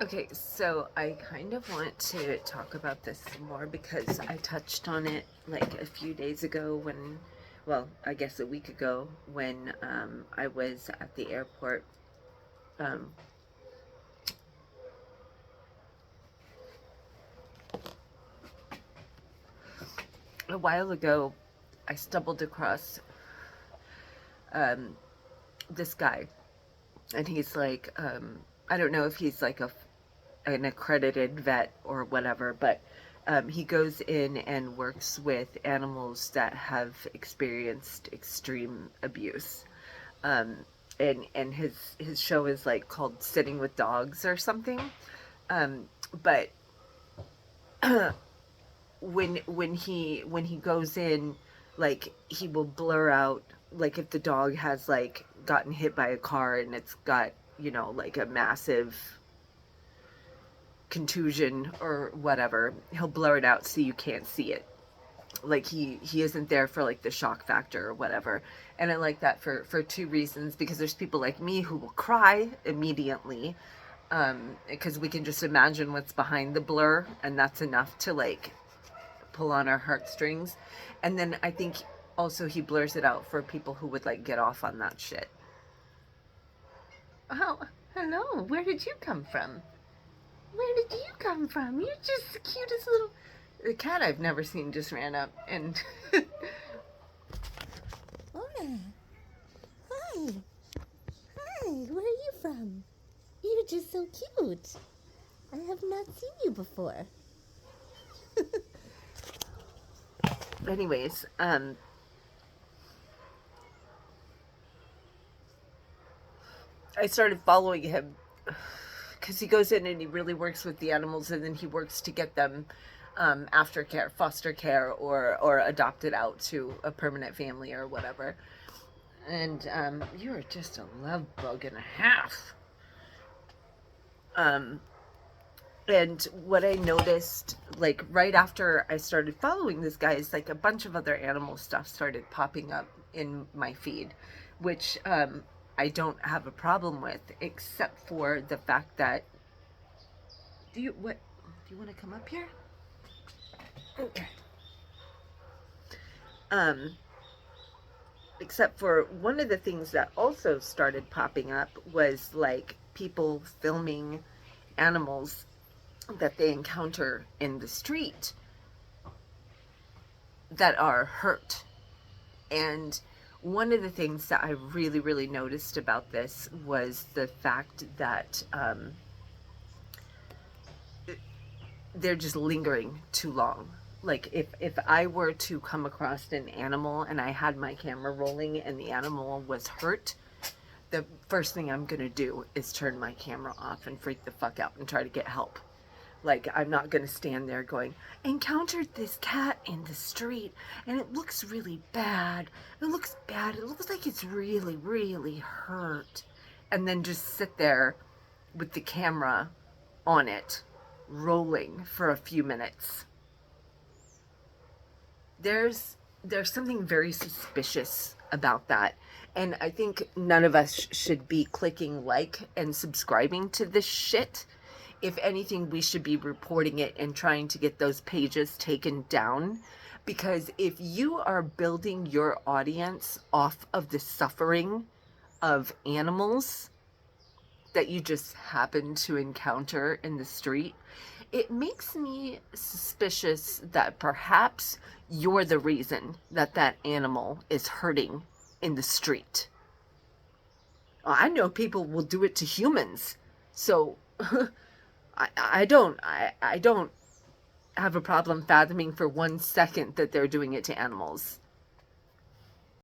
Okay, so I kind of want to talk about this some more because I touched on it like a few days ago when, well, I guess a week ago when I was at the airport. Um, a while ago, I stumbled across um, this guy, and he's like, I don't know if he's like an accredited vet or whatever, but he goes in and works with animals that have experienced extreme abuse. Um, and his show is like called Sitting with Dogs or something. But when he goes in, like he will blur out, like if the dog has like gotten hit by a car and it's got, like a massive contusion or whatever, he'll blur it out so you can't see it. Like he isn't there for like the shock factor or whatever. And I like that for two reasons, because there's people like me who will cry immediately, because we can just imagine what's behind the blur, and that's enough to like pull on our heartstrings. And then I think also he blurs it out for people who would like get off on that shit. Oh, hello, where did you come from? Where did you come from? You're just the cutest little... The cat I've never seen just ran up and... Laura, hi. Hi, where are you from? You're just so cute. I have not seen you before. Anyways, I started following him because he goes in and he really works with the animals, and then he works to get them aftercare, foster care, or adopted out to a permanent family or whatever. And you're just a love bug and a half. Um, and what I noticed, like right after I started following this guy, is like a bunch of other animal stuff started popping up in my feed, which I don't have a problem with, except for the fact that do you want to come up here? Okay. Um, except for one of the things that also started popping up was like people filming animals that they encounter in the street that are hurt. And one of the things that I really, really noticed about this was the fact that they're just lingering too long. Like if I were to come across an animal and I had my camera rolling and the animal was hurt, the first thing I'm gonna do is turn my camera off and freak the fuck out and try to get help. Like, I'm not going to stand there going, encountered this cat in the street and it looks really bad. It looks bad. It looks like it's really, really hurt. And then just sit there with the camera on it, rolling for a few minutes. There's something very suspicious about that. And I think none of us should be clicking like and subscribing to this shit. If anything, we should be reporting it and trying to get those pages taken down. Because if you are building your audience off of the suffering of animals that you just happen to encounter in the street, it makes me suspicious that perhaps you're the reason that that animal is hurting in the street. I know people will do it to humans. So I don't have a problem fathoming for 1 second that they're doing it to animals.